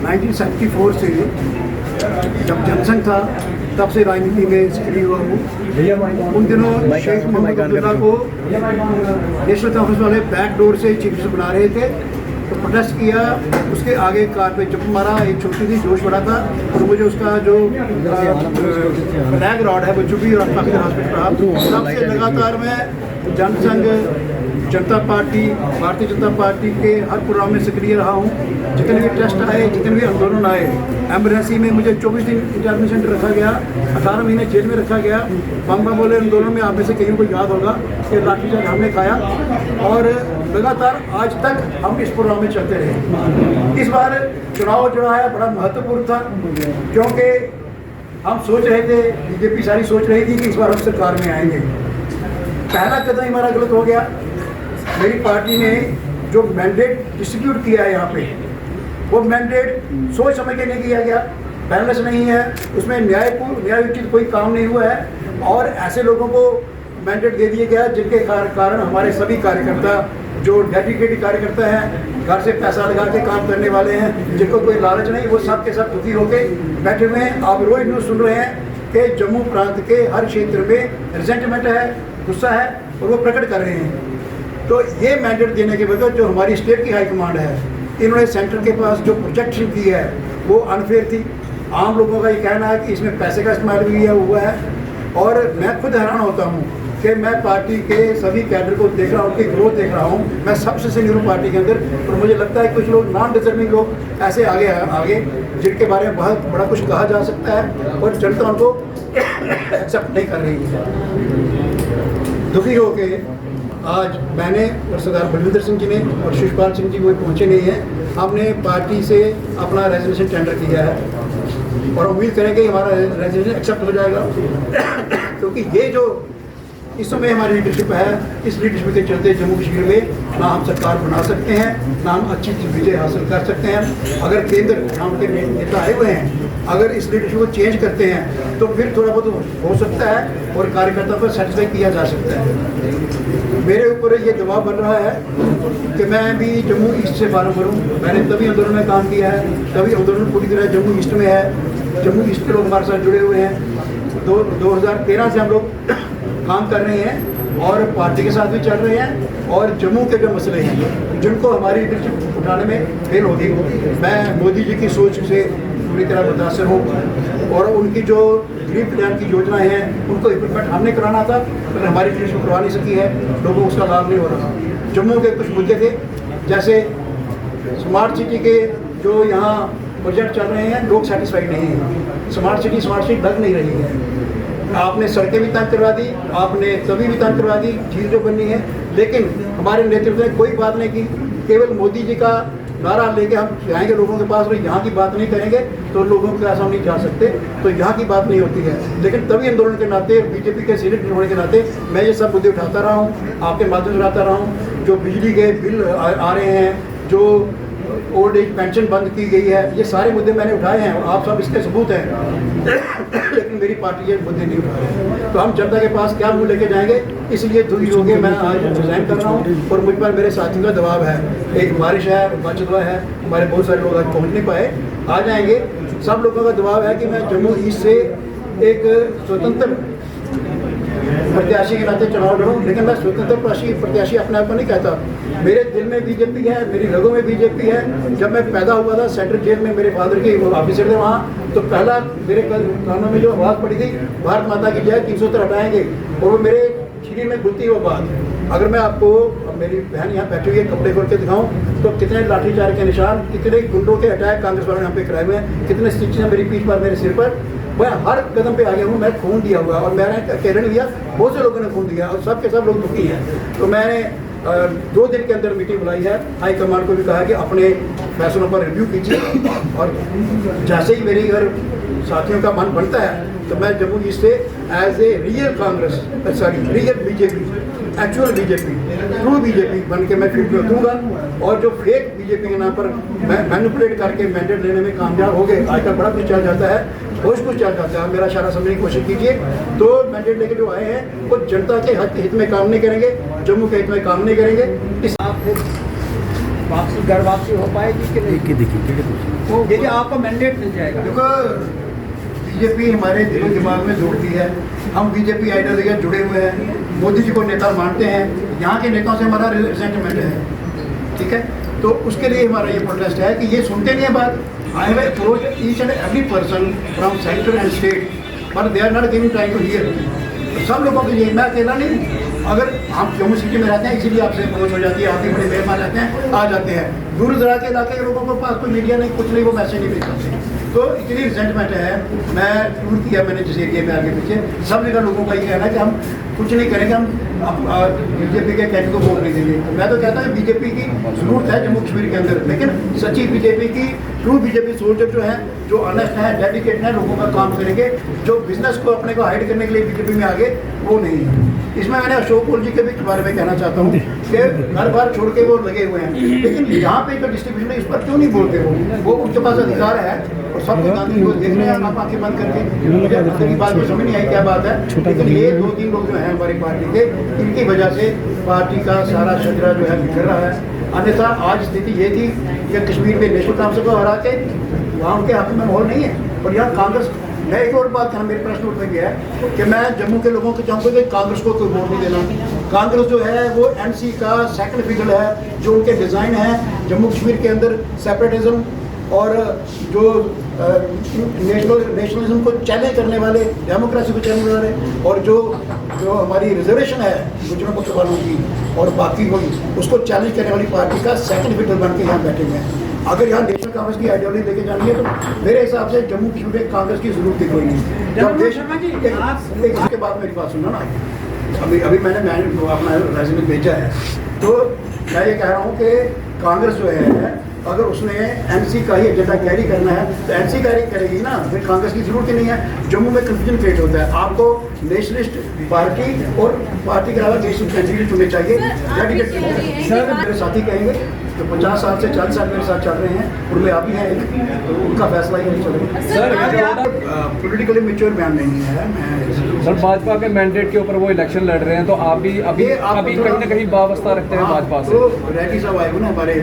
1974 से जब जनसंघ था तब से राजनीति में सक्रिय हुआ हूँ। उन दिनों शेख मोहम्मद अब्दुल्ला को नेशनल कॉन्फ्रेंस वाले बैक डोर से चीफ मिनिस्टर बना रहे थे, तो प्रोटेस्ट किया। उसके आगे कार पे चप्पू मारा, एक छोटी सी जोश बड़ा था और मुझे उसका जो फ्लैग रॉड है वो चुभी और हॉस्पिटल रहा। तब से लगातार मैं जनसंघ, जनता पार्टी, भारतीय जनता पार्टी के हर प्रोग्राम में सक्रिय रहा हूँ। जितने भी टेस्ट आए, जितने भी आंदोलन आए, एमरजेंसी में मुझे 24 दिन इंटरव्यू सेंटर रखा गया, 18 महीने जेल में रखा गया। बंगा बोले आंदोलन में आप में से कहीं को याद होगा कि लाठीचार्ज हमने खाया और लगातार आज तक हम इस प्रोग्राम में चलते रहे। इस बार चुनाव जो है बड़ा महत्वपूर्ण था, क्योंकि हम सोच रहे थे, बीजेपी सारी सोच रही थी कि इस बार हम सरकार में आएंगे। पहला कदम हमारा गलत हो गया। मेरी पार्टी ने जो मैंडेट डिस्ट्रीब्यूट किया है यहाँ पे, वो मैंडेट सोच समझ के नहीं किया गया, बैलेंस नहीं है, उसमें न्यायोचित कोई काम नहीं हुआ है और ऐसे लोगों को मैंडेट दे दिया गया जिनके कारण हमारे सभी कार्यकर्ता जो डेडिकेटेड कार्यकर्ता हैं, घर से पैसा लगा के काम करने वाले हैं, जिनको कोई लालच नहीं, वो सब के सब दुखी होके बैठे हुए हैं। आप रोज न्यूज़ सुन रहे हैं कि जम्मू प्रांत के हर क्षेत्र में रिजेंटमेंट है, गुस्सा है और वो प्रकट कर रहे हैं। तो ये मैंडेट देने के बजाय जो हमारी स्टेट की हाईकमांड है, इन्होंने सेंटर के पास जो प्रोजेक्शन की है वो अनफेयर थी। आम लोगों का ये कहना है कि इसमें पैसे का इस्तेमाल भी हुआ है और मैं खुद हैरान होता हूँ कि मैं पार्टी के सभी कैडर को देख रहा हूँ, उनकी ग्रोथ देख रहा हूँ। मैं सबसे सीनियर हूँ पार्टी के अंदर और मुझे लगता है कुछ लोग नॉन डिजर्विंग लोग ऐसे आगे जिनके बारे में बहुत बड़ा कुछ कहा जा सकता है और जनता उनको एक्सेप्ट नहीं कर रही है। दुखी होके आज मैंने और सरदार बलविंदर सिंह जी ने और शिवपाल सिंह जी वो पहुँचे नहीं हैं, हमने पार्टी से अपना रेजोल्यूशन टेंडर किया है और उम्मीद करेंगे हमारा रेजोल्यूशन एक्सेप्ट हो जाएगा। क्योंकि ये जो इस समय हमारी लीडरशिप है, इस लीडरशिप के चलते जम्मू कश्मीर में ना हम सरकार बना सकते हैं, ना हम अच्छी विजय हासिल कर सकते हैं। अगर केंद्र यहाँ के नेता आए हुए हैं, अगर इस लीडरशिप को चेंज करते हैं तो फिर थोड़ा बहुत हो सकता है और कार्यकर्ता पर सेटिस्फाई किया जा सकता है। मेरे ऊपर ये दबाव बन रहा है कि मैं भी जम्मू ईस्ट से फार्म करूँ। मैंने तभी आंदोलन में काम किया है, तभी आंदोलन पूरी तरह जम्मू ईस्ट में है। जम्मू ईस्ट के लोग हमारे साथ जुड़े हुए हैं। 2013 से हम लोग काम कर रहे हैं और पार्टी के साथ भी चल रहे हैं और जम्मू के जो मसले हैं जिनको हमारी लीडरशिप उठाने में फेल होगी, मैं मोदी जी की सोच से पूरी तरह मुतासर हूँ और उनकी जो गरीब कल्याण की योजनाएं हैं उनको इम्प्लीमेंट हमने कराना था, पर हमारी लीडरशिप करवा नहीं सकी है, लोगों को उसका लाभ नहीं हो रहा। जम्मू के कुछ मुद्दे थे, जैसे स्मार्ट सिटी के जो यहाँ प्रोजेक्ट चल रहे हैं, लोग सेटिस्फाइड नहीं हैं। स्मार्ट सिटी लग नहीं रही है। आपने सड़कें भी तंग करवा दी, आपने तभी भी तंग करवा दी, झील जो बननी है, लेकिन हमारे नेतृत्व ने कोई बात नहीं की। केवल मोदी जी का नारा लेके हम जाएंगे लोगों के पास और यहाँ की बात नहीं करेंगे तो लोगों के पास हम नहीं जा सकते, तो यहाँ की बात नहीं होती है। लेकिन तभी आंदोलन के नाते, बीजेपी के सीनियर होने के नाते मैं ये सब मुद्दे उठाता रहा हूँ, आपके माध्यम से उठाता रहा हूँ। जो बिजली के बिल आ रहे हैं, जो ओल्ड एज पेंशन बंद की गई है, ये सारे मुद्दे मैंने उठाए हैं और आप सब इसके सबूत हैं। लेकिन मेरी पार्टी ये मुद्दे नहीं उठा रही, तो हम जनता के पास क्या मुँह लेके जाएंगे? इसलिए दुखी होकर मैं आज रिजाइन कर रहा हूँ और मुझ पर मेरे साथियों का दबाव है। एक बारिश है, बचतवा है, हमारे बहुत सारे लोग आज पहुँच नहीं पाए, आ जाएंगे। सब लोगों का दबाव है कि मैं जम्मू ईस्ट से एक स्वतंत्र प्रत्याशी के नाते चुनाव लड़ूं, लेकिन मैं स्वतंत्र प्रत्याशी अपने आप को नहीं कहता। मेरे दिल में बीजेपी है, मेरी रगों में बीजेपी है। जब मैं पैदा हुआ था सेंट्रल जेल में, मेरे फादर के ऑफिसर थे वहाँ, तो पहला मेरे कानों में जो आवाज़ पड़ी थी, भारत माता की जय, 370 हटाएंगे, और वो मेरे शरीर में घुलती वो बात। अगर मैं आपको, मेरी बहन यहाँ बैठी हुई है, कपड़े खोल के दिखाऊँ तो कितने लाठीचार्ज के निशान, कितने गुंडों के अटैक कांग्रेस वालों ने यहाँ पे कराए हुए हैं, कितने स्टिचें मेरी पीठ पर, मेरे सिर पर। मैं हर कदम पे आगे हूँ, मैं खून दिया हुआ और मैंने अकेले नहीं दिया, बहुत से लोगों ने खून दिया और सब के सब लोग दुखी हैं। तो मैंने 2 दिन के अंदर मीटिंग बुलाई है, हाई कमांड को भी कहा कि अपने फैसलों पर रिव्यू कीजिए और जैसे ही मेरी अगर साथियों का मन बनता है तो मैं जम्मू ईस्ट से as a real Congress, real BJP, actual BJP, true BJP बन के मैं फिर दूंगा। और जो फेक बीजेपी के नाम पर मैनिपुलेट करके मैंडेट लेने में कामयाब हो गए, आजकल बड़ा कुछ चल जाता है, बहुत कुछ चल जाता है, मेरा इशारा समझने की कोशिश कीजिए। तो मैंडेट लेके जो आए हैं वो जनता के हित में काम नहीं करेंगे, जम्मू के हित में काम नहीं करेंगे। इस वापसी घर वापसी हो पाएगी कि नहीं? तो यदि आपको मैंडेट मिल जाएगा। देखो, बीजेपी हमारे दिलो दिमाग में जोड़ती है, हम बीजेपी आइडियोलॉजी से जुड़े हुए हैं, मोदी जी को नेता मानते हैं, यहाँ के नेताओं से हमारा रिजेंटमेंट है, ठीक है। तो उसके लिए हमारा ये प्रोटेस्ट है कि ये सुनते नहीं है बात। I have approached each and every person from centre and state, but they are not giving time to hear. सब लोगों के लिए, मैं अकेला नहीं, अगर हम जम्मू सिटी में रहते हैं इसीलिए आपसे अप्रोच हो जाती है, आप भी बड़े मेहमान रहते हैं, आ जाते हैं। दूर दराज के इलाके के लोगों के पास कोई मीडिया नहीं, कुछ नहीं, वो मैसेज नहीं भेज सकते। तो इतनी रिजेंटमेंट है। मैं टूर किया मैंने जिस एरिया में आगे पीछे, सब जगह लोगों का ये कहना है कि हम कुछ नहीं करेंगे, हम बीजेपी के कैंडिडेट को वोट नहीं देंगे। तो मैं तो कहता हूँ बीजेपी की जरूरत है जम्मू कश्मीर के अंदर, लेकिन सच्ची बीजेपी की, ट्रू बीजेपी सोल्जर जो है, जो ऑनेस्ट है, डेडिकेटेड है, लोगों का काम करेंगे, जो बिजनेस को अपने को हाइड करने के लिए बीजेपी में आगे, वो नहीं है। इसमें मैंने अशोक गोल जी के भी बारे में कहना चाहता हूँ कि घर बार छोड़ के वो लगे हुए हैं, लेकिन यहाँ पे जो डिस्ट्रीब्यूशन है इस पर क्यों नहीं बोलते? वो उनके पास अधिकार है और सब गांधी को देख रहे हैं, आप आंखें बंद करके। मुझे अंदर की बात समझ नहीं आई क्या बात है, लेकिन ये 2-3 लोग जो हैं हमारी पार्टी के, इनकी वजह से पार्टी का सारा शजरा जो है बिखर रहा है। अन्यथा आज स्थिति ये थी कि कश्मीर में नेशनल काउंसिल को हरा के वहाँ उनके हाथ में माहौल नहीं है, और यहाँ कांग्रेस। मैं एक और बात कहना, मेरे प्रश्न उठने गया है कि मैं जम्मू के लोगों को चाहूँगा कि कांग्रेस को कोई वोट नहीं देना। कांग्रेस जो है वो एनसी का सेकंड फिगर है, जो उनके डिज़ाइन है जम्मू कश्मीर के अंदर सेपरेटिज्म और जो नेशनलिज्म को चैलेंज करने वाले, डेमोक्रेसी को चैलेंज करने वाले, और जो हमारी रिजर्वेशन है गुजरों को वालों की और बाकी होगी, उसको चैलेंज करने वाली पार्टी का सेकंड फिगर बन के यहाँ बैठे हुए हैं। अगर यहाँ नेशनल कांग्रेस की आइडियोलॉजी लेके जानी है तो मेरे हिसाब से जम्मू कश्मीर में कांग्रेस की जरूरत ही कोई नहीं। जब देश इसके बाद मेरी बात सुनना ना, अभी मैंने अपना रेज़्यूमे भेजा है, तो मैं ये कह रहा हूँ कि कांग्रेस जो है, अगर उसने एनसी का ही एजेंडा कैरी करना है तो एनसी कैरी करेगी ना, फिर कांग्रेस की जरूरत ही नहीं है। जम्मू में कंफ्यूजन क्रिएट होता है। आपको नेशनलिस्ट पार्टी और पार्टी के अलावा नेशनल कैंडिडेट चुनने चाहिए। सर मेरे साथी कहेंगे तो 50 साल से 40 साल मेरे साथ चल रहे हैं, उनमें आप ही हैं, तो उनका फैसला ही नहीं चलेगा। सर पॉलिटिकली मैच्योर बयान नहीं है। मैं सर भाजपा के मैंडेट के ऊपर वो इलेक्शन लड़ रहे हैं, तो आप भी अभी कहीं ना कहीं वाबस्ता रखते हैं भाजपा से। तो रेड्डी साहब आए हुए ना हमारे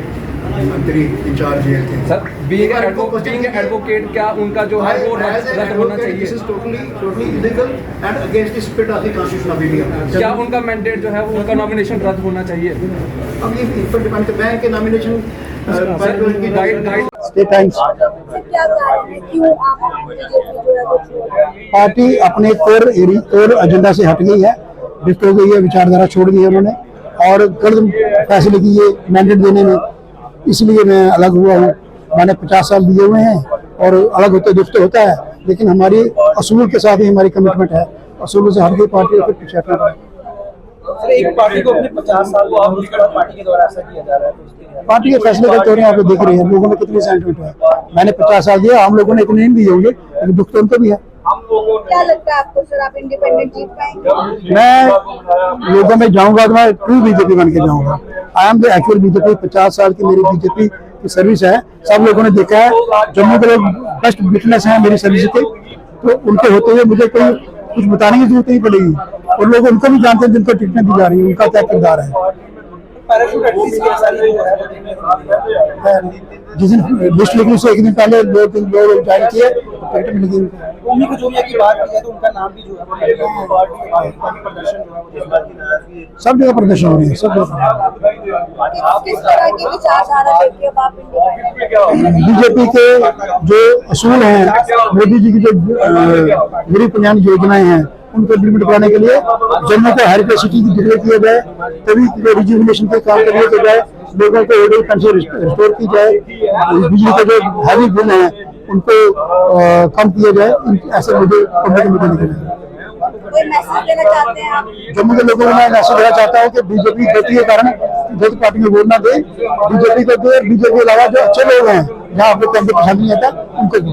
मंत्री इंचार्ज जेल के, सर बीइंग एडवोकेट, क्या उनका जो है वो रद्द होना चाहिए? This is totally illegal and against the spirit of the constitution of India. क्या उनका मैंडेट जो है वो, उनका नॉमिनेशन रद्द होना चाहिए? अब ये इस पर डिपेंड करता है कि नॉमिनेशन पार्टी अपने कोर एजेंडा से हट गई है, डिफ्ट हो गई है, विचारधारा छोड़ दी है उन्होंने, और गलत फैसले की ये मैंडेट देने में, इसलिए मैं अलग हुआ हूँ। मैंने 50 साल दिए हुए हैं और अलग होते दुख तो होता है, लेकिन हमारी असूल के साथ ही हमारी कमिटमेंट है। असूलों से हट गई पार्टी, फिर पीछे हटना पड़ा। एक पार्टी को अपने 50 साल को पार्टी के द्वारा ऐसा किया जा रहा है, पार्टी के फैसले करते हो रहे हैं, आप देख रहे हैं लोगों में कितनी सेंटिमेंट है। मैंने 50 साल दिया, हम लोगों ने इतने नहीं दिए होंगे, लेकिन दुख तो उनको भी है। क्या लगता है आपको सर, आप इंडिपेंडेंट जीत पाएंगे? मैं लोगों में जाऊंगा तो मैं ट्रू बीजेपी बन के जाऊंगा। I am the actual BJP. 50 साल की मेरी बीजेपी की सर्विस है, सब लोगों ने देखा है। जम्मू के लोग फर्स्ट विटनेस है मेरी सर्विस के, तो उनके होते हुए मुझे कोई कुछ बताने की जरूरत नहीं पड़ेगी, और लोग उनको भी जानते हैं जिनको टिकटें दी जा रही है, उनका क्या किरदार है। जिस दिन लिस्ट लिखने से एक दिन पहले 2-3 लोग ज्वाइन किए, टिकट मिल गई। की बात की जाए तो उनका नाम भी जो है सब जगह प्रदर्शन हो रही है, सब जगह। किस तरह की विचारधारा लेके अब आप इंडिपेंडेंट? बीजेपी के जो असूल हैं, मोदी जी की जो गरीब कल्याण योजनाएं हैं, उनको इम्प्लीमेंट कराने के लिए जम्मू को हेरिटेज सिटी की डिक्लेयर किया जाए, तभी रिजुविनेशन के काम करने के जाए, लोगों को ओल्ड एज पेंशन रिस्टोर की जाए, बिजली के जो हैवी बिल हैं उनको कम किया जाए। ऐसे मुझे मुद्दे निकले। कोई मैसेज देना चाहते हैं आप? जम्मू के लोगों को मैं मैसेज देना चाहता हूँ कि बीजेपी गलती के कारण गलत पार्टी में वोट ना दे, बीजेपी को दे। बीजेपी के अलावा जो अच्छे लोग हैं, जहाँ आपको पसंद नहीं आता, उनको दे।